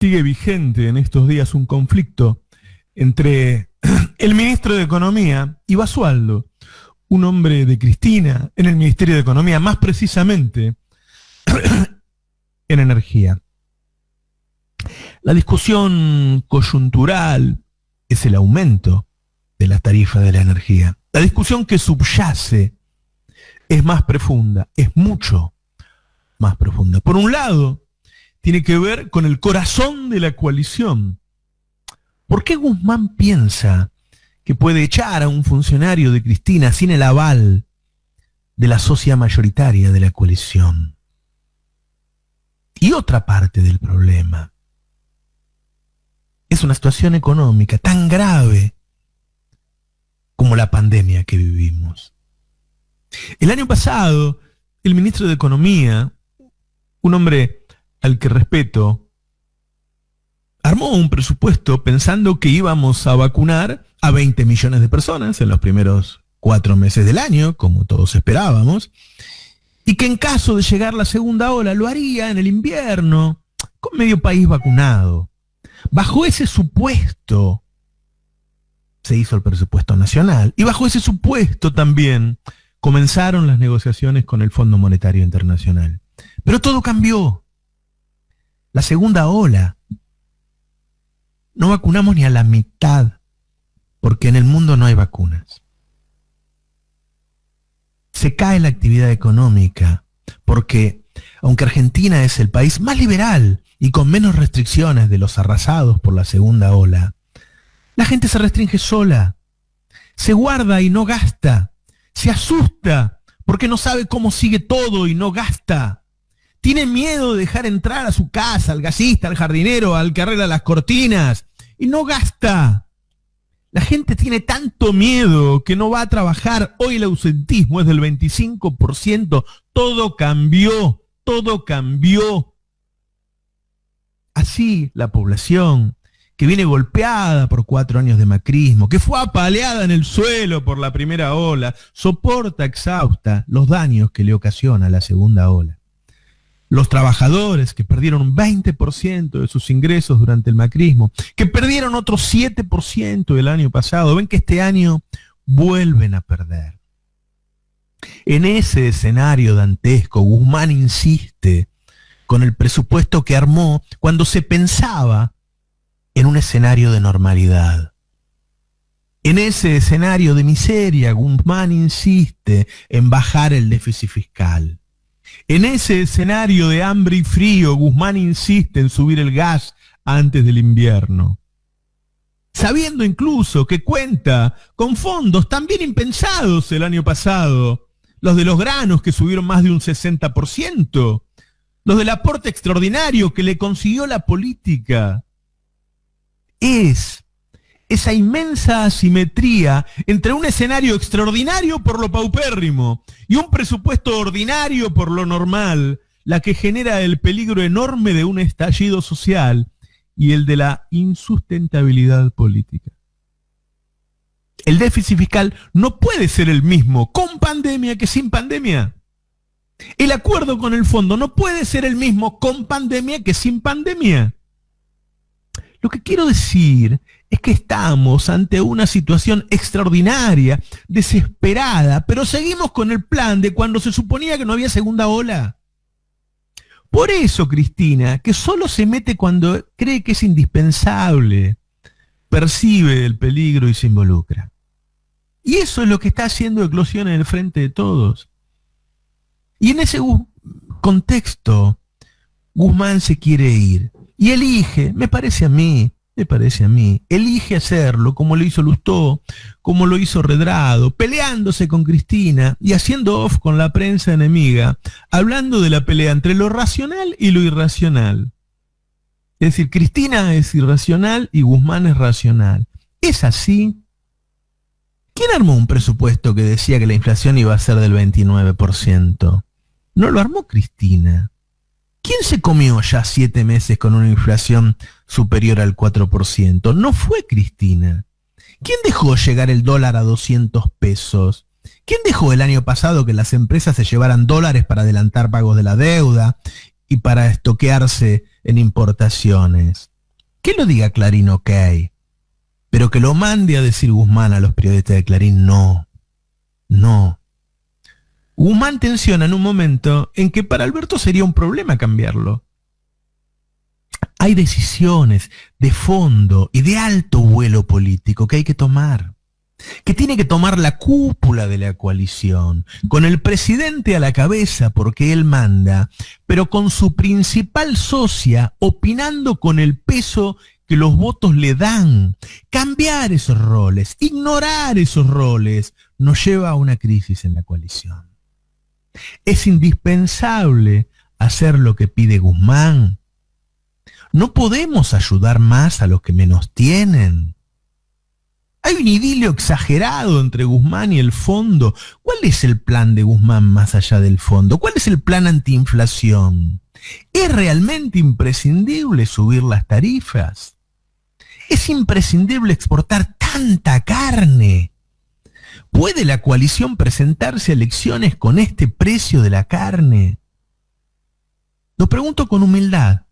sigue vigente en estos días un conflicto entre el ministro de Economía y Basualdo, un hombre de Cristina en el Ministerio de Economía, más precisamente en energía. La discusión coyuntural es el aumento de la tarifa de la energía. La discusión que subyace es más profunda, es mucho más profunda. Por un lado, tiene que ver con el corazón de la coalición. ¿Por qué Guzmán piensa que puede echar a un funcionario de Cristina sin el aval de la socia mayoritaria de la coalición? Y otra parte del problema es una situación económica tan grave como la pandemia que vivimos. El año pasado, el ministro de Economía, un hombre al que respeto, armó un presupuesto pensando que íbamos a vacunar a 20 millones de personas en los primeros 4 meses del año, como todos esperábamos, y que en caso de llegar la segunda ola lo haría en el invierno, con medio país vacunado. Bajo ese supuesto se hizo el presupuesto nacional, y bajo ese supuesto también comenzaron las negociaciones con el Fondo Monetario Internacional. Pero todo cambió. La segunda ola, no vacunamos ni a la mitad, porque en el mundo no hay vacunas. Se cae la actividad económica, porque aunque Argentina es el país más liberal y con menos restricciones de los arrasados por la segunda ola, la gente se restringe sola, se guarda y no gasta, se asusta porque no sabe cómo sigue todo y no gasta. Tiene miedo de dejar entrar a su casa al gasista, al jardinero, al que arregla las cortinas, y no gasta. La gente tiene tanto miedo que no va a trabajar. Hoy el ausentismo es del 25%. Todo cambió, todo cambió. Así la población, que viene golpeada por 4 años de macrismo, que fue apaleada en el suelo por la primera ola, soporta exhausta los daños que le ocasiona la segunda ola. Los trabajadores que perdieron un 20% de sus ingresos durante el macrismo, que perdieron otro 7% el año pasado, ven que este año vuelven a perder. En ese escenario dantesco, Guzmán insiste con el presupuesto que armó cuando se pensaba en un escenario de normalidad. En ese escenario de miseria, Guzmán insiste en bajar el déficit fiscal. En ese escenario de hambre y frío, Guzmán insiste en subir el gas antes del invierno. Sabiendo incluso que cuenta con fondos también impensados el año pasado, los de los granos que subieron más de un 60%, los del aporte extraordinario que le consiguió la política. Es esa inmensa asimetría entre un escenario extraordinario por lo paupérrimo y un presupuesto ordinario por lo normal, la que genera el peligro enorme de un estallido social y el de la insustentabilidad política. El déficit fiscal no puede ser el mismo con pandemia que sin pandemia. El acuerdo con el fondo no puede ser el mismo con pandemia que sin pandemia. Lo que quiero decir es que estamos ante una situación extraordinaria, desesperada, pero seguimos con el plan de cuando se suponía que no había segunda ola. Por eso Cristina, que solo se mete cuando cree que es indispensable, percibe el peligro y se involucra. Y eso es lo que está haciendo eclosión en el frente de todos. Y en ese contexto, Guzmán se quiere ir. Y elige, me parece a mí, elige hacerlo como lo hizo Lustó, como lo hizo Redrado, peleándose con Cristina y haciendo off con la prensa enemiga, hablando de la pelea entre lo racional y lo irracional. Es decir, Cristina es irracional y Guzmán es racional. ¿Es así? ¿Quién armó un presupuesto que decía que la inflación iba a ser del 29%? No lo armó Cristina. ¿Quién se comió ya 7 meses con una inflación superior al 4%? No fue Cristina. ¿Quién dejó llegar el dólar a 200 pesos? ¿Quién dejó el año pasado que las empresas se llevaran dólares para adelantar pagos de la deuda y para estoquearse en importaciones? Que lo diga Clarín, ok, pero que lo mande a decir Guzmán a los periodistas de Clarín, no. Guzmán tensiona en un momento en que para Alberto sería un problema cambiarlo. Hay decisiones de fondo y de alto vuelo político que hay que tomar, que tiene que tomar la cúpula de la coalición, con el presidente a la cabeza porque él manda, pero con su principal socia opinando con el peso que los votos le dan. Cambiar esos roles, ignorar esos roles, nos lleva a una crisis en la coalición. Es indispensable hacer lo que pide Guzmán. No podemos ayudar más a los que menos tienen. Hay un idilio exagerado entre Guzmán y el fondo. ¿Cuál es el plan de Guzmán más allá del fondo? ¿Cuál es el plan antiinflación? ¿Es realmente imprescindible subir las tarifas? ¿Es imprescindible exportar tanta carne? ¿Puede la coalición presentarse a elecciones con este precio de la carne? Lo pregunto con humildad,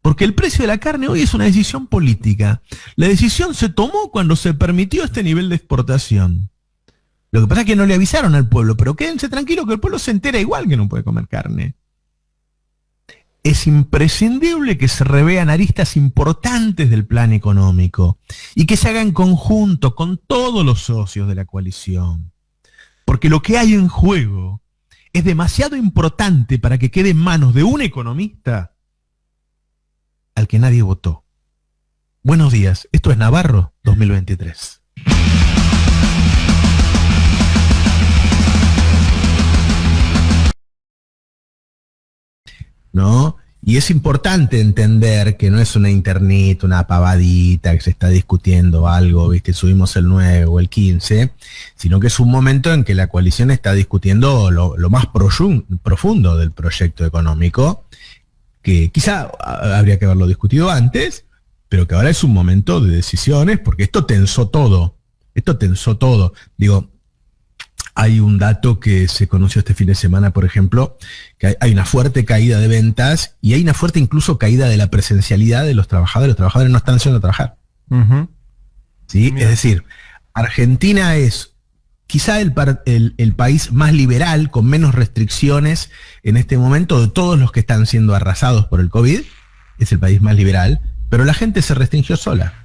porque el precio de la carne hoy es una decisión política. La decisión se tomó cuando se permitió este nivel de exportación. Lo que pasa es que no le avisaron al pueblo, pero quédense tranquilos que el pueblo se entera igual que no puede comer carne. Es imprescindible que se revean aristas importantes del plan económico y que se haga en conjunto con todos los socios de la coalición. Porque lo que hay en juego es demasiado importante para que quede en manos de un economista al que nadie votó. Buenos días, esto es Navarro 2023. ¿No? Y es importante entender que no es una internet, una pavadita, que se está discutiendo algo, ¿viste? Subimos el 9 o el 15, sino que es un momento en que la coalición está discutiendo lo más profundo del proyecto económico, que quizá habría que haberlo discutido antes, pero que ahora es un momento de decisiones, porque esto tensó todo. Digo, hay un dato que se conoció este fin de semana, por ejemplo, que hay una fuerte caída de ventas y hay una fuerte incluso caída de la presencialidad de los trabajadores. Los trabajadores no están haciendo trabajar. Uh-huh. ¿Sí? Es decir, Argentina es quizá el país más liberal, con menos restricciones en este momento de todos los que están siendo arrasados por el COVID. Es el país más liberal, pero la gente se restringió sola.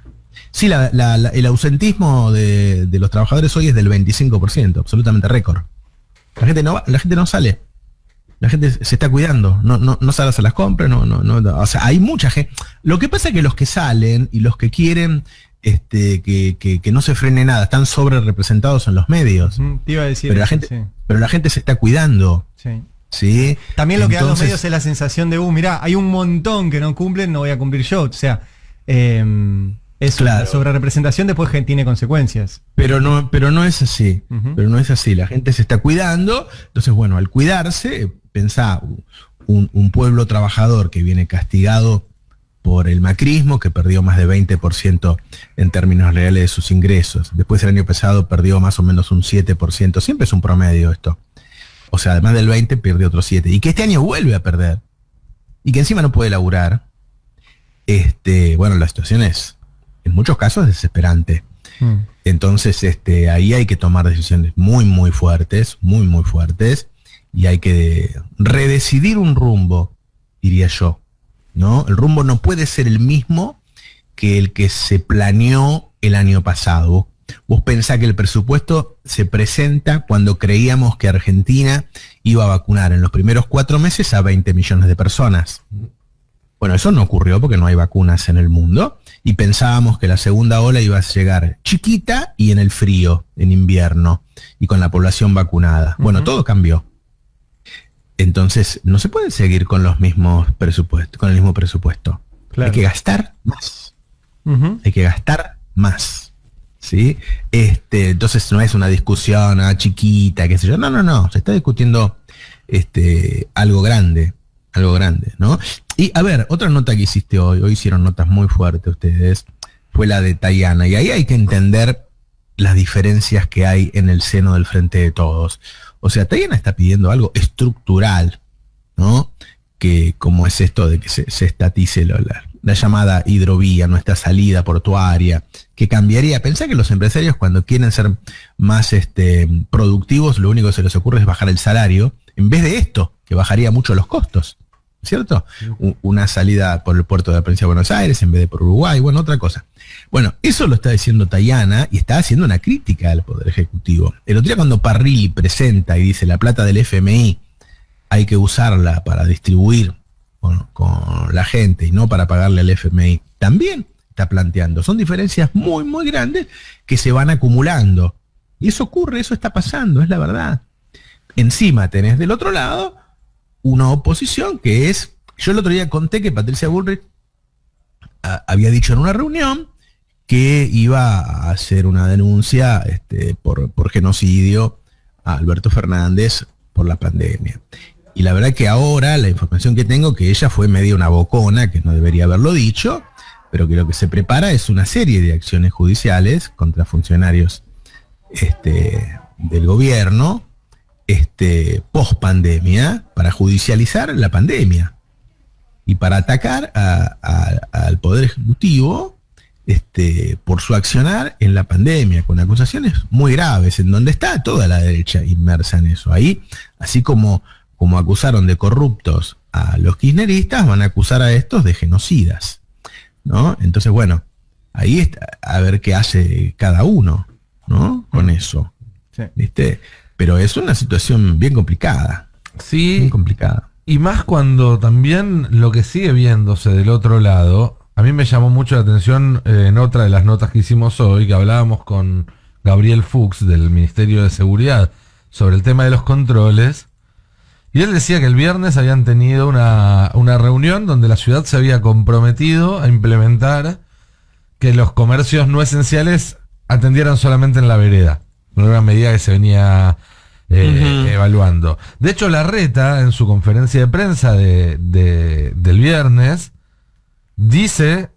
Sí, el ausentismo de los trabajadores hoy es del 25%, absolutamente récord. La gente no sale. La gente se está cuidando, no sale a hacer las compras, o sea, hay mucha gente. Lo que pasa es que los que salen y los que quieren que no se frene nada, están sobre representados en los medios. Te iba a decir pero eso, pero la gente se está cuidando. Sí. ¿Sí? También lo que dan los medios es la sensación de, mirá, hay un montón que no cumplen, no voy a cumplir yo. O sea, claro. La sobrerepresentación después tiene consecuencias. Pero no es así. Uh-huh. Pero no es así. La gente se está cuidando. Entonces, bueno, al cuidarse, pensá, un pueblo trabajador que viene castigado por el macrismo, que perdió más de 20% en términos reales de sus ingresos. Después el año pasado perdió más o menos un 7%. Siempre es un promedio esto. O sea, además del 20, perdió otro 7. Y que este año vuelve a perder. Y que encima no puede laburar. Bueno, la situación es, en muchos casos, desesperante. Entonces, ahí hay que tomar decisiones muy, muy fuertes, y hay que redecidir un rumbo, diría yo, ¿no? El rumbo no puede ser el mismo que el que se planeó el año pasado. Vos pensás que el presupuesto se presenta cuando creíamos que Argentina iba a vacunar en los primeros 4 meses a 20 millones de personas. Bueno, eso no ocurrió porque no hay vacunas en el mundo y pensábamos que la segunda ola iba a llegar chiquita y en el frío, en invierno, y con la población vacunada. Bueno, uh-huh. Todo cambió. Entonces, no se puede seguir con los mismos presupuestos, con el mismo presupuesto. Claro. Hay que gastar más. Uh-huh. Hay que gastar más. ¿Sí? Entonces no es una discusión chiquita, qué sé yo. No. Se está discutiendo algo grande, ¿no? Y a ver, otra nota que hiciste hoy hicieron notas muy fuertes ustedes, fue la de Tayana, y ahí hay que entender las diferencias que hay en el seno del Frente de Todos. O sea, Tayana está pidiendo algo estructural, ¿no? Que como es esto de que se estatice la llamada hidrovía, nuestra salida portuaria, que cambiaría. Pensá que los empresarios cuando quieren ser más productivos, lo único que se les ocurre es bajar el salario, en vez de esto, que bajaría mucho los costos, ¿cierto? Una salida por el puerto de la provincia de Buenos Aires en vez de por Uruguay, bueno, otra cosa. Bueno, eso lo está diciendo Tayana y está haciendo una crítica al Poder Ejecutivo. El otro día cuando Parrilli presenta y dice la plata del FMI hay que usarla para distribuir con la gente y no para pagarle al FMI, también está planteando. Son diferencias muy, muy grandes que se van acumulando. Y eso ocurre, eso está pasando, es la verdad. Encima tenés del otro lado una oposición que es... Yo el otro día conté que Patricia Bullrich había dicho en una reunión que iba a hacer una denuncia por genocidio a Alberto Fernández por la pandemia. Y la verdad que ahora la información que tengo que ella fue medio una bocona, que no debería haberlo dicho, pero que lo que se prepara es una serie de acciones judiciales contra funcionarios del gobierno post pandemia para judicializar la pandemia y para atacar al Poder Ejecutivo por su accionar en la pandemia, con acusaciones muy graves, en donde está toda la derecha inmersa en eso. Ahí, así como acusaron de corruptos a los kirchneristas, van a acusar a estos de genocidas, ¿no? Entonces, bueno, ahí está, a ver qué hace cada uno, ¿no? Con eso, sí. ¿Viste? Pero es una situación bien complicada. Sí. Bien complicada. Y más cuando también lo que sigue viéndose del otro lado, a mí me llamó mucho la atención en otra de las notas que hicimos hoy, que hablábamos con Gabriel Fuchs del Ministerio de Seguridad sobre el tema de los controles. Y él decía que el viernes habían tenido una reunión donde la ciudad se había comprometido a implementar que los comercios no esenciales atendieran solamente en la vereda. Una medida que se venía evaluando. De hecho, Larreta, en su conferencia de prensa del viernes, dice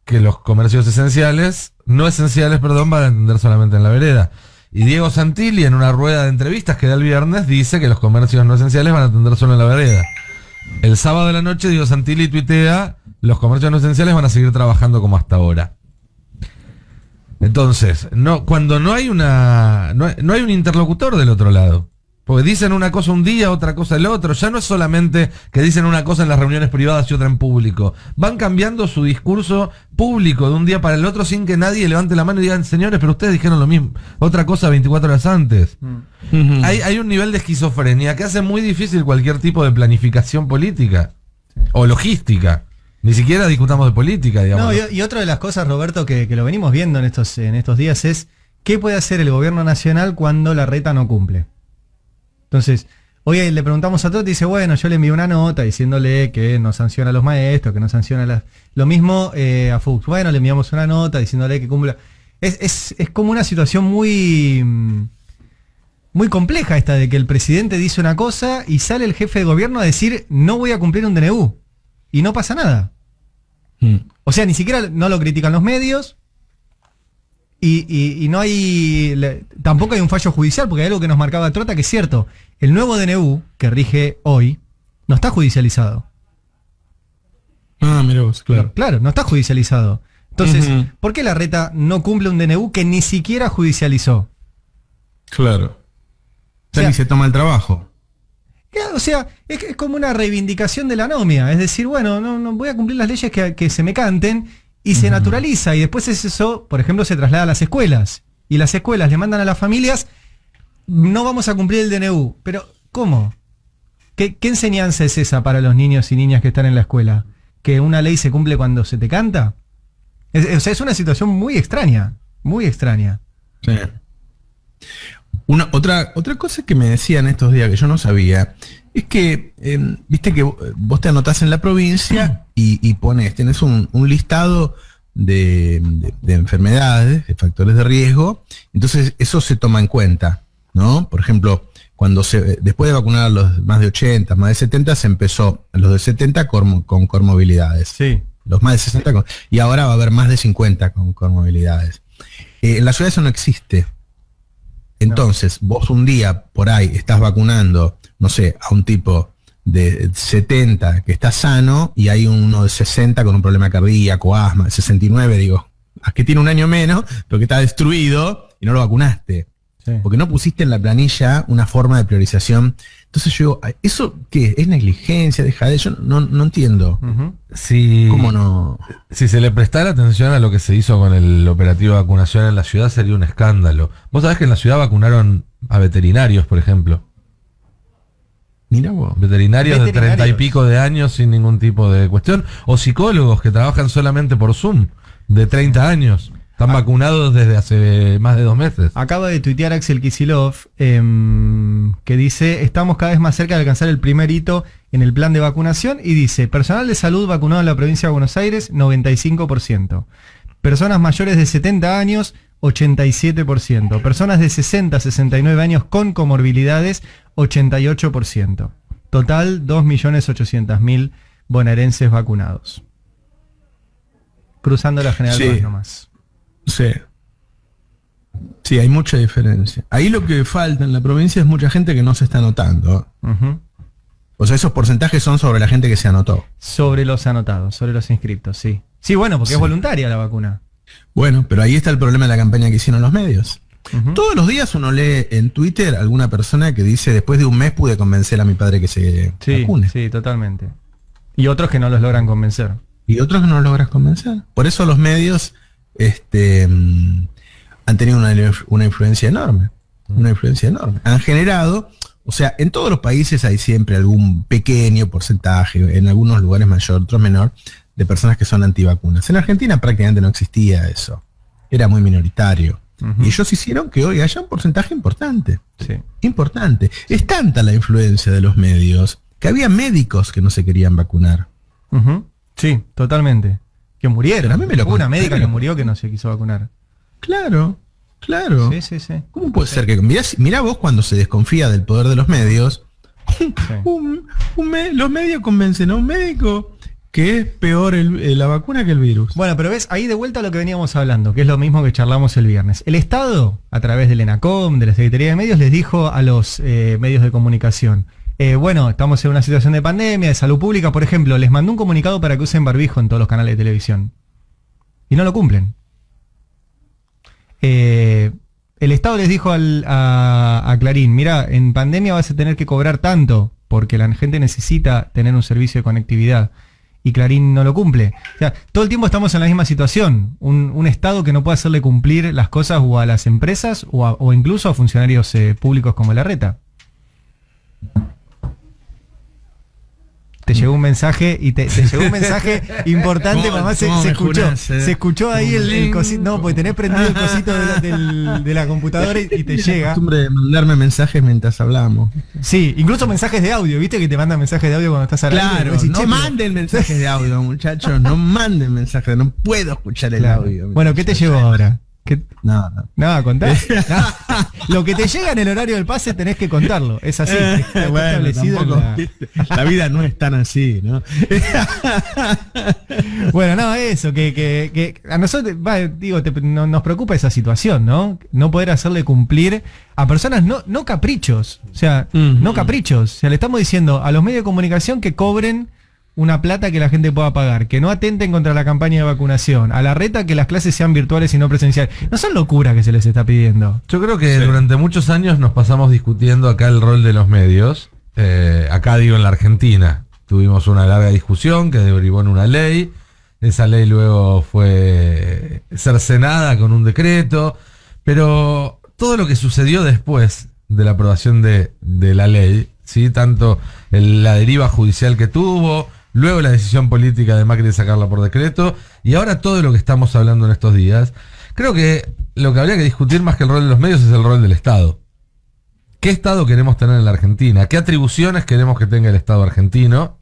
que los comercios no esenciales, van a atender solamente en la vereda. Y Diego Santilli, en una rueda de entrevistas que da el viernes, dice que los comercios no esenciales van a atender solo en la vereda. El sábado de la noche, Diego Santilli tuitea, los comercios no esenciales van a seguir trabajando como hasta ahora. Entonces, cuando no hay un interlocutor del otro lado, porque dicen una cosa un día, otra cosa el otro, ya no es solamente que dicen una cosa en las reuniones privadas y otra en público, van cambiando su discurso público de un día para el otro sin que nadie levante la mano y digan, señores, pero ustedes dijeron lo mismo, otra cosa 24 horas antes. Hay un nivel de esquizofrenia que hace muy difícil cualquier tipo de planificación política o logística. Ni siquiera discutamos de política, digamos. No, y otra de las cosas, Roberto, que lo venimos viendo en estos días es ¿qué puede hacer el gobierno nacional cuando Larreta no cumple? Entonces, hoy le preguntamos a Totti y dice, bueno, yo le envié una nota diciéndole que no sanciona a los maestros, que no sanciona Lo mismo a Fuchs. Bueno, le enviamos una nota diciéndole que cumpla. Es como una situación muy, muy compleja esta de que el presidente dice una cosa y sale el jefe de gobierno a decir, no voy a cumplir un DNU. Y no pasa nada. O sea, ni siquiera no lo critican los medios y no hay... Tampoco hay un fallo judicial, porque hay algo que nos marcaba Trota, que es cierto. El nuevo DNU, que rige hoy, no está judicializado. Ah, mirá vos, claro. Claro, no está judicializado. Entonces, ¿por qué Larreta no cumple un DNU que ni siquiera judicializó? Claro. O sea, ni se toma el trabajo. O sea, es como una reivindicación de la anomia. Es decir, bueno, no voy a cumplir las leyes que se me canten y se naturaliza. Y después eso, por ejemplo, se traslada a las escuelas. Y las escuelas le mandan a las familias, no vamos a cumplir el DNU. Pero, ¿cómo? ¿Qué enseñanza es esa para los niños y niñas que están en la escuela? ¿Que una ley se cumple cuando se te canta? O sea, es una situación muy extraña. Muy extraña. Sí. Otra cosa que me decían estos días que yo no sabía es que, viste que vos te anotás en la provincia y tenés un listado de enfermedades, de factores de riesgo, entonces eso se toma en cuenta, ¿no? Por ejemplo, después de vacunar a los más de 80, más de 70, se empezó los de 70 con comorbilidades. Sí. Los más de 60 y ahora va a haber más de 50 con comorbilidades. En la ciudad eso no existe. Entonces, vos un día por ahí estás vacunando, no sé, a un tipo de 70 que está sano y hay uno de 60 con un problema cardíaco, asma, 69, digo, que tiene un año menos, pero que está destruido y no lo vacunaste. Sí. Porque no pusiste en la planilla una forma de priorización. Entonces yo digo, ¿eso qué? ¿Es negligencia? Yo no entiendo. Ujú. Si, ¿Cómo no? si se le prestara atención a lo que se hizo con el operativo de vacunación en la ciudad, sería un escándalo. Vos sabés que en la ciudad vacunaron a veterinarios, por ejemplo. Mira vos. Veterinarios de Veterinarios. 30 y pico de años sin ningún tipo de cuestión. O psicólogos que trabajan solamente por Zoom, de 30 años. Están vacunados desde hace más de 2 meses. Acaba de tuitear Axel Kicillof, que dice, estamos cada vez más cerca de alcanzar el primer hito en el plan de vacunación, y dice, personal de salud vacunado en la provincia de Buenos Aires, 95%. Personas mayores de 70 años, 87%. Personas de 60 a 69 años con comorbilidades, 88%. Total, 2.800.000 bonaerenses vacunados. Cruzando la General Sí. Paz nomás. Sí. Sí, hay mucha diferencia. Ahí lo que falta en la provincia es mucha gente que no se está anotando. Ujú. O sea, esos porcentajes son sobre la gente que se anotó. Sobre los anotados, sobre los inscriptos, sí. Sí, bueno, porque Sí. es voluntaria la vacuna. Bueno, pero ahí está el problema de la campaña que hicieron los medios. Ujú. Todos los días uno lee en Twitter alguna persona que dice, después de un mes pude convencer a mi padre que se Sí, vacune. sí, totalmente. Y otros que no los logran convencer. Y otros que no logras convencer. Por eso los medios han tenido una influencia enorme. Una influencia enorme. Han generado, o sea, en todos los países hay siempre algún pequeño porcentaje, en algunos lugares mayor, otros menor, de personas que son antivacunas. En Argentina prácticamente no existía eso. Era muy minoritario. Ujú. Y ellos hicieron que hoy haya un porcentaje importante. Sí. Importante. Es tanta la influencia de los medios que había médicos que no se querían vacunar. Ujú. Sí, totalmente. Que murieron. Pero a mí me lo Hubo una contaron. médica que murió que no se quiso vacunar. Claro, claro. Sí, sí, sí. ¿Cómo puede ser que mirá vos cuando se desconfía del poder de los medios? Sí. Los medios convencen a un médico que es peor la vacuna que el virus. Bueno, pero ves, ahí de vuelta a lo que veníamos hablando, que es lo mismo que charlamos el viernes. El Estado, a través del ENACOM, de la Secretaría de Medios, les dijo a los medios de comunicación, bueno, estamos en una situación de pandemia, de salud pública, por ejemplo, les mandó un comunicado para que usen barbijo en todos los canales de televisión. Y no lo cumplen. El Estado les dijo a Clarín, mira, en pandemia vas a tener que cobrar tanto, porque la gente necesita tener un servicio de conectividad. Y Clarín no lo cumple. O sea, todo el tiempo estamos en la misma situación. Un Estado que no puede hacerle cumplir las cosas o a las empresas o incluso a funcionarios públicos como Larreta. Te llegó un mensaje y te llegó un mensaje importante, mamá, se escuchó. Se escuchó ahí el cosito. No, porque tenés prendido el cosito de la computadora y te Tiene la llega. costumbre de mandarme mensajes mientras hablamos. Sí, incluso mensajes de audio, ¿viste? Que te mandan mensajes de audio cuando estás al aire? Claro, Vos decís, no "Che, pero-". manden mensajes de audio, muchachos. No manden mensajes, no puedo escuchar el Claro. audio. Bueno, ¿qué te llegó ahora? ¿Qué? No, no. Nada, contá. No. Lo que te llega en el horario del pase tenés que contarlo. Es así. Está Bueno, establecido en tampoco, la vida no es tan así, ¿no? Bueno, no, eso, que a nosotros, digo, nos preocupa esa situación, ¿no? No poder hacerle cumplir a personas, no caprichos. O sea, no caprichos. O sea, le estamos diciendo a los medios de comunicación que cobren una plata que la gente pueda pagar, que no atenten contra la campaña de vacunación, a Larreta que las clases sean virtuales y no presenciales. No son locuras que se les está pidiendo. Yo creo que durante muchos años nos pasamos discutiendo acá el rol de los medios. Acá digo en la Argentina. Tuvimos una larga discusión que derivó en una ley. Esa ley luego fue cercenada con un decreto. Pero todo lo que sucedió después de la aprobación de la ley, ¿sí? Tanto la deriva judicial que tuvo, luego la decisión política de Macri de sacarla por decreto, y ahora todo lo que estamos hablando en estos días, creo que lo que habría que discutir más que el rol de los medios es el rol del Estado. ¿Qué Estado queremos tener en la Argentina? ¿Qué atribuciones queremos que tenga el Estado argentino?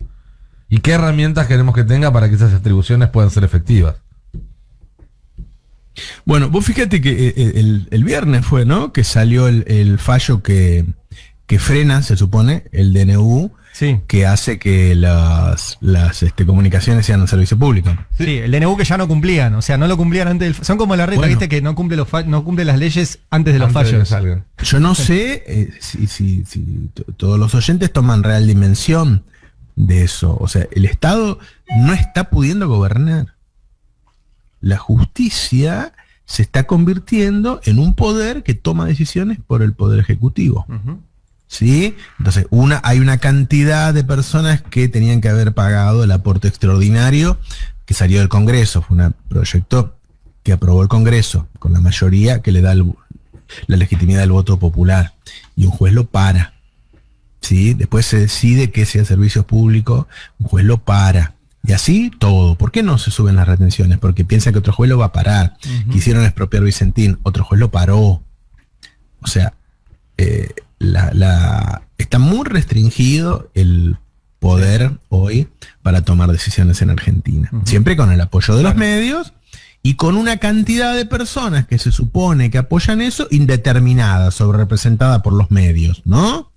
¿Y qué herramientas queremos que tenga para que esas atribuciones puedan ser efectivas? Bueno, vos fíjate que el viernes fue, ¿no? Que salió el fallo que frena, se supone, el DNU, Sí. que hace que las comunicaciones sean un servicio público. Sí, el DNU que ya no cumplían, o sea, no lo cumplían antes del... Son como la reta, Bueno. ¿viste? Que no cumple no cumple las leyes antes de los Antes de que fallos. salgan. Yo no sé si todos los oyentes toman real dimensión de eso. O sea, el Estado no está pudiendo gobernar. La justicia se está convirtiendo en un poder que toma decisiones por el Poder Ejecutivo. ¿Sí? Entonces, hay una cantidad de personas que tenían que haber pagado el aporte extraordinario que salió del Congreso. Fue un proyecto que aprobó el Congreso con la mayoría que le da la legitimidad del voto popular. Y un juez lo para. ¿Sí? Después se decide que sea servicio público, un juez lo para. Y así todo. ¿Por qué no se suben las retenciones? Porque piensan que otro juez lo va a parar. Quisieron expropiar Vicentín, otro juez lo paró. O sea, está muy restringido el poder hoy para tomar decisiones en Argentina. Siempre con el apoyo de los medios y con una cantidad de personas que se supone que apoyan eso, indeterminada, sobrerepresentada por los medios, ¿no?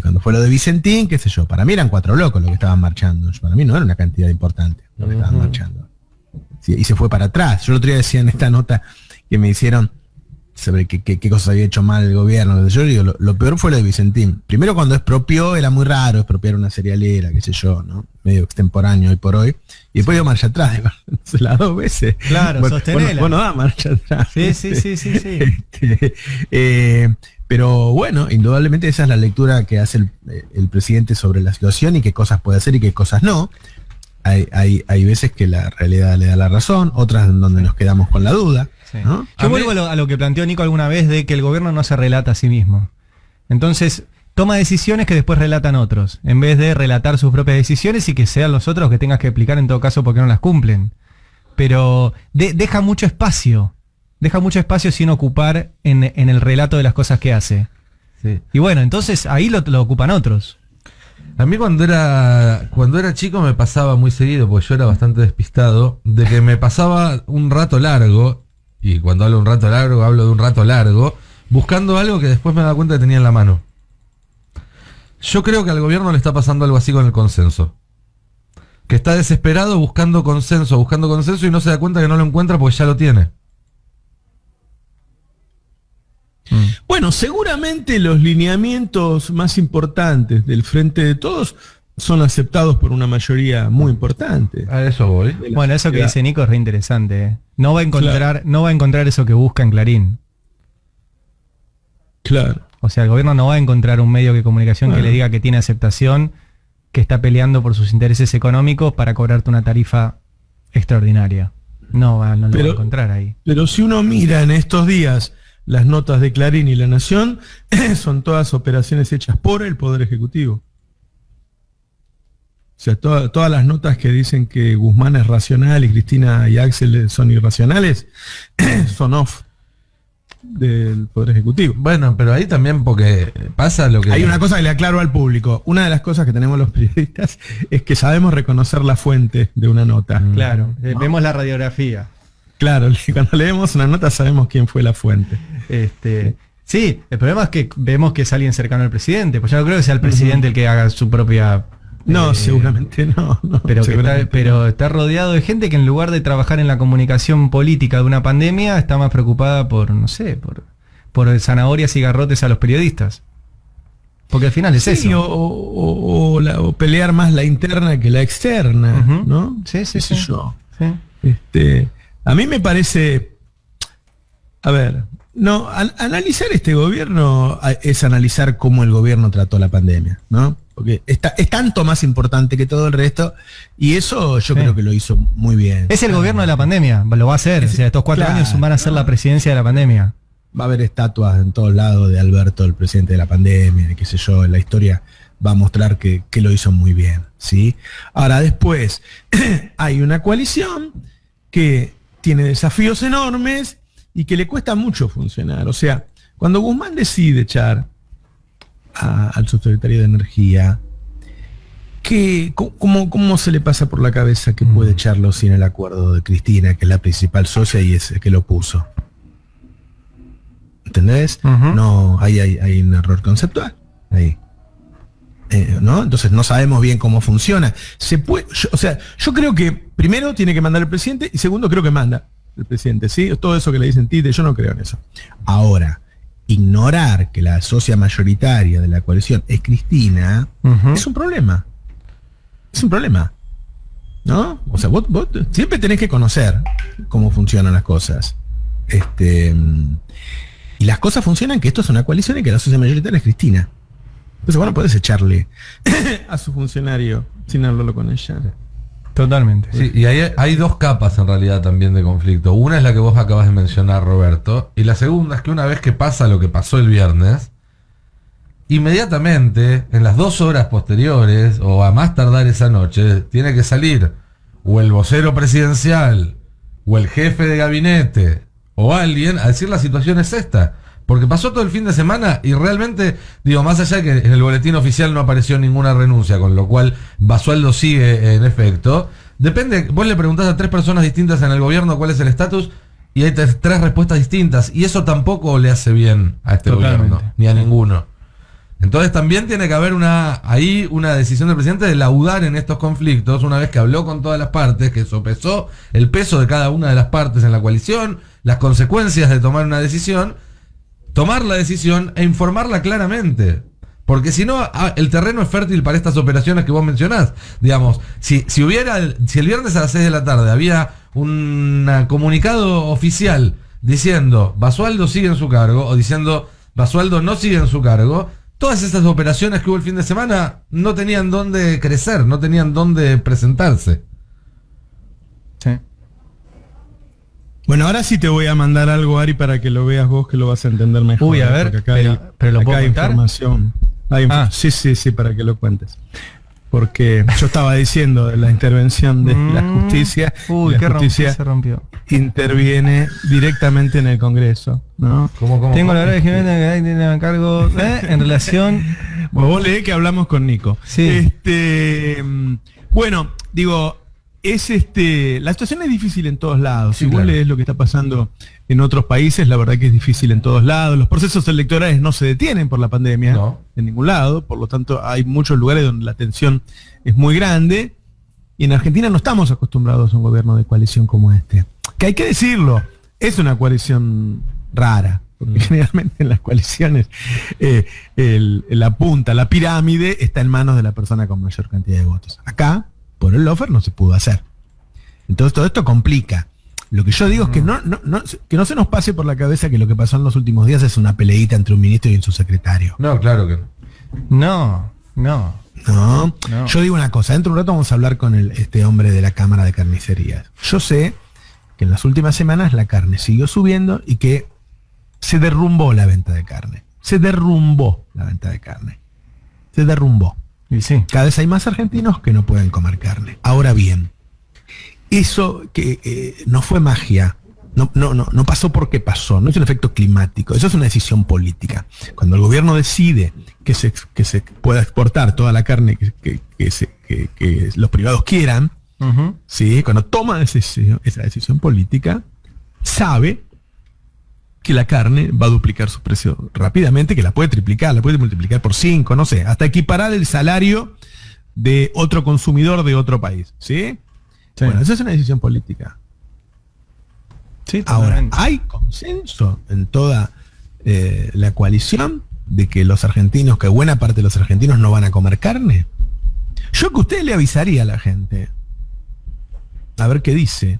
Cuando fue lo de Vicentín, qué sé yo, para mí eran 4 locos los que estaban marchando. Para mí no era una cantidad importante los que estaban marchando. Sí, y se fue para atrás. Yo el otro día decía en esta nota que me hicieron sobre qué cosas había hecho mal el gobierno. Yo digo, lo peor fue lo de Vicentín. Primero, cuando expropió, era muy raro expropiar una cerealera, qué sé yo, ¿no? Medio extemporáneo hoy por hoy. Y después dio marcha atrás, digo, las 2 veces. Claro, sostenela. Bueno, da marcha atrás. Sí. Pero bueno, indudablemente esa es la lectura que hace el presidente sobre la situación y qué cosas puede hacer y qué cosas no. Hay veces que la realidad le da la razón, otras en donde nos quedamos con la duda. Sí. ¿No? Yo vuelvo a lo que planteó Nico alguna vez de que el gobierno no se relata a sí mismo. Entonces, toma decisiones que después relatan otros, en vez de relatar sus propias decisiones y que sean los otros que tengas que explicar en todo caso por qué no las cumplen. Pero deja mucho espacio sin ocupar en el relato de las cosas que hace. Sí. Y bueno, entonces ahí lo ocupan otros. A mí cuando era chico me pasaba muy seguido, porque yo era bastante despistado, de que me pasaba un rato largo, y cuando hablo de un rato largo, hablo de un rato largo, buscando algo que después me daba cuenta que tenía en la mano. Yo creo que al gobierno le está pasando algo así con el consenso. Que está desesperado buscando consenso y no se da cuenta que no lo encuentra porque ya lo tiene. Bueno, seguramente los lineamientos más importantes del Frente de Todos son aceptados por una mayoría muy importante. A eso voy. Bueno, eso que dice Nico es re interesante. No va a encontrar eso que busca en Clarín. Claro. O sea, el gobierno no va a encontrar un medio de comunicación que le diga que tiene aceptación, que está peleando por sus intereses económicos para cobrarte una tarifa extraordinaria. No lo va a encontrar ahí. Pero si uno mira en estos días las notas de Clarín y La Nación, son todas operaciones hechas por el Poder Ejecutivo. O sea, todas las notas que dicen que Guzmán es racional y Cristina y Axel son irracionales, son off del Poder Ejecutivo. Bueno, pero ahí también porque pasa lo que... Hay una cosa que le aclaro al público. Una de las cosas que tenemos los periodistas es que sabemos reconocer la fuente de una nota. Claro, ¿no? Vemos la radiografía. Claro, cuando leemos una nota sabemos quién fue la fuente. Sí, el problema es que vemos que es alguien cercano al presidente, pues yo no creo que sea el presidente el que haga su propia... No, seguramente no. Pero está rodeado de gente que en lugar de trabajar en la comunicación política de una pandemia, está más preocupada por, no sé, por zanahorias y garrotes a los periodistas. Porque al final es eso. O pelear más la interna que la externa, ¿no? Sí. Yo. Sí. A mí me parece, analizar este gobierno es analizar cómo el gobierno trató la pandemia, ¿no? Porque es tanto más importante que todo el resto, y eso yo creo que lo hizo muy bien. Es el gobierno de la pandemia, lo va a hacer. O sea, estos 4 años van a ser la presidencia de la pandemia. Va a haber estatuas en todos lados de Alberto, el presidente de la pandemia, qué sé yo, la historia va a mostrar que lo hizo muy bien, ¿sí? Ahora, después, hay una coalición que tiene desafíos enormes y que le cuesta mucho funcionar. O sea, cuando Guzmán decide echar al subsecretario de Energía, ¿cómo se le pasa por la cabeza que puede echarlo sin el acuerdo de Cristina, que es la principal socia y es el que lo puso? ¿Entendés? No, hay un error conceptual ahí. ¿No? Entonces no sabemos bien cómo funciona. Yo creo que primero tiene que mandar el presidente y segundo creo que manda el presidente, ¿sí? Todo eso que le dicen Tite, yo no creo en eso. Ahora, ignorar que la socia mayoritaria de la coalición es Cristina es un problema. Es un problema, ¿no? O sea, vos siempre tenés que conocer cómo funcionan las cosas. Y las cosas funcionan que esto es una coalición y que la socia mayoritaria es Cristina. Entonces, bueno, puedes echarle a su funcionario sin hablarlo con ella. Totalmente. Sí, y hay dos capas en realidad también de conflicto. Una es la que vos acabas de mencionar, Roberto, y la segunda es que una vez que pasa lo que pasó el viernes, inmediatamente, en las 2 horas posteriores, o a más tardar esa noche, tiene que salir o el vocero presidencial, o el jefe de gabinete, o alguien a decir la situación es esta. Porque pasó todo el fin de semana y realmente, digo, más allá de que en el boletín oficial no apareció ninguna renuncia, con lo cual Basualdo sigue en efecto, depende, vos le preguntás a 3 personas distintas en el gobierno cuál es el estatus y hay 3 respuestas distintas, y eso tampoco le hace bien a este gobierno, ni a ninguno. Entonces también tiene que haber una decisión del presidente de laudar en estos conflictos, una vez que habló con todas las partes, que sopesó el peso de cada una de las partes en la coalición, las consecuencias de tomar una decisión, tomar la decisión e informarla claramente. Porque si no, el terreno es fértil para estas operaciones que vos mencionás. Digamos, si el viernes a las 6 de la tarde había un comunicado oficial diciendo Basualdo sigue en su cargo, o diciendo Basualdo no sigue en su cargo, todas esas operaciones que hubo el fin de semana no tenían dónde crecer, no tenían dónde presentarse. Sí. Bueno, ahora sí te voy a mandar algo, Ari, para que lo veas vos, que lo vas a entender mejor. Uy, a ver, acá pero ¿lo acá puedo hay contar? información. Sí, para que lo cuentes. Porque yo estaba diciendo de la intervención de la justicia. Uy, la qué justicia se rompió. interviene directamente en el Congreso, ¿no? Tengo la verdad que tiene a cargo en relación. Vos leés que hablamos con Nico. Sí. Bueno, digo, la situación es difícil en todos lados. Sí, Si vos claro. lees lo que está pasando en otros países, la verdad que es difícil en todos lados. Los procesos electorales no se detienen por la pandemia en ningún lado, por lo tanto hay muchos lugares donde la tensión es muy grande, y en Argentina no estamos acostumbrados a un gobierno de coalición como este. Que hay que decirlo, es una coalición rara, porque generalmente en las coaliciones la punta, la pirámide, está en manos de la persona con mayor cantidad de votos. Acá, por el lofer, no se pudo hacer. Entonces todo esto complica. Lo que yo digo es que que no se nos pase por la cabeza que lo que pasó en los últimos días es una peleita entre un ministro y un subsecretario. No, claro que no. No. Yo digo una cosa, dentro de un rato vamos a hablar con este hombre de la Cámara de Carnicerías. Yo sé que en las últimas semanas la carne siguió subiendo y que se derrumbó la venta de carne. Se derrumbó la venta de carne. Se derrumbó. Y sí. Cada vez hay más argentinos que no pueden comer carne. Ahora bien, eso que no fue magia, no pasó porque pasó, no es un efecto climático, eso es una decisión política. Cuando el gobierno decide que se pueda exportar toda la carne que los privados quieran, ¿sí? Cuando toma esa decisión política, sabe que la carne va a duplicar su precio rápidamente, que la puede triplicar, la puede multiplicar por 5, no sé, hasta equiparar el salario de otro consumidor de otro país, ¿sí? Sí. Bueno, esa es una decisión política. Sí, Ahora, totalmente. hay consenso en toda la coalición de que los argentinos, que buena parte de los argentinos no van a comer carne. Yo que usted le avisaría a la gente, a ver qué dice,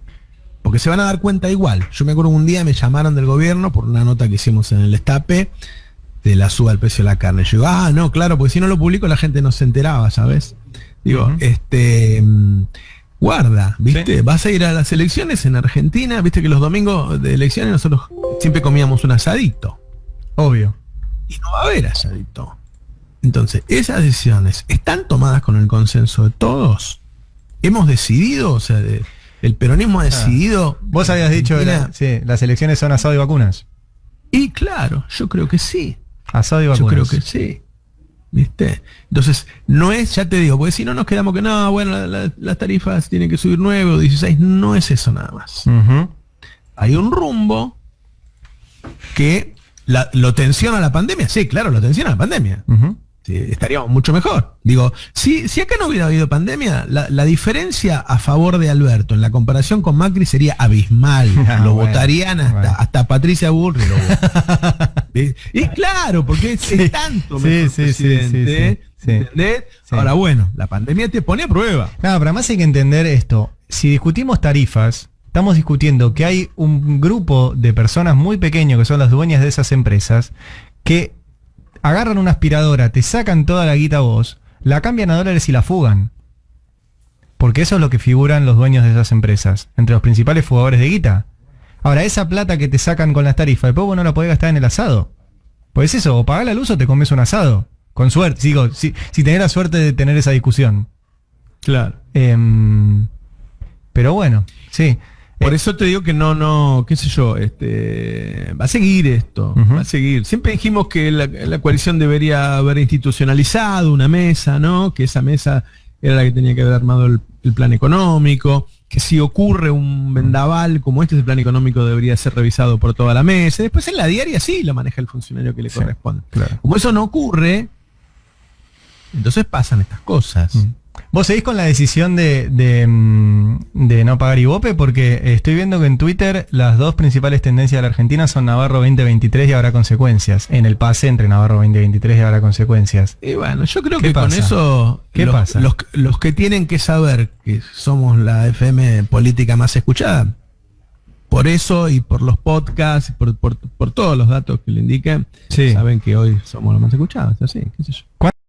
porque se van a dar cuenta igual. Yo me acuerdo que un día me llamaron del gobierno por una nota que hicimos en el Destape de la suba del precio de la carne. Yo digo, no, claro, porque si no lo publico la gente no se enteraba, ¿sabes? Digo, guarda, ¿viste? Sí. Vas a ir a las elecciones en Argentina, ¿viste que los domingos de elecciones nosotros siempre comíamos un asadito? Obvio. Y no va a haber asadito. Entonces, esas decisiones están tomadas con el consenso de todos. Hemos decidido, o sea, el peronismo ha decidido. Vos habías dicho que las elecciones son asado y vacunas. Y claro, yo creo que sí. Asado y Yo vacunas. creo que sí. ¿Viste? Entonces, no es, ya te digo, porque si no nos quedamos que no, bueno, las tarifas tienen que subir 9 o 16, no es eso nada más. Hay un rumbo que lo tensiona la pandemia. Sí, claro, lo tensiona la pandemia. Sí, estaríamos mucho mejor. Digo, si acá no hubiera habido pandemia, la diferencia a favor de Alberto en la comparación con Macri sería abismal. Lo votarían hasta Patricia Bullrich lo vota. Y claro, porque es tanto mejor presidente. Sí. ¿Entendés? Sí. Ahora, bueno, la pandemia te pone a prueba. No, pero además hay que entender esto. Si discutimos tarifas, estamos discutiendo que hay un grupo de personas muy pequeño que son las dueñas de esas empresas que agarran una aspiradora, te sacan toda la guita a vos, la cambian a dólares y la fugan. Porque eso es lo que figuran los dueños de esas empresas, entre los principales fugadores de guita. Ahora, esa plata que te sacan con las tarifas, después vos no la podés gastar en el asado. Pues eso, o pagás la luz o te comes un asado. Con suerte, digo, si tenés la suerte de tener esa discusión. Claro. Pero bueno, sí. Por eso te digo que no, qué sé yo, va a seguir esto, Uh-huh. va a seguir. Siempre dijimos que la coalición debería haber institucionalizado una mesa, ¿no? Que esa mesa era la que tenía que haber armado el plan económico, que si ocurre un vendaval como este, ese plan económico debería ser revisado por toda la mesa. Después en la diaria sí lo maneja el funcionario que le corresponde. Claro. Como eso no ocurre, entonces pasan estas cosas. ¿Vos seguís con la decisión de no pagar IVOPE? Porque estoy viendo que en Twitter las dos principales tendencias de la Argentina son Navarro 2023 y habrá consecuencias. En el pase entre Navarro 2023 y habrá consecuencias. Y bueno, yo creo ¿Qué que pasa? con eso ¿Qué pasa? Los que tienen que saber que somos la FM política más escuchada, por eso y por los podcasts, por todos los datos que le indican, Sí. saben que hoy somos los más escuchados, así, qué sé yo.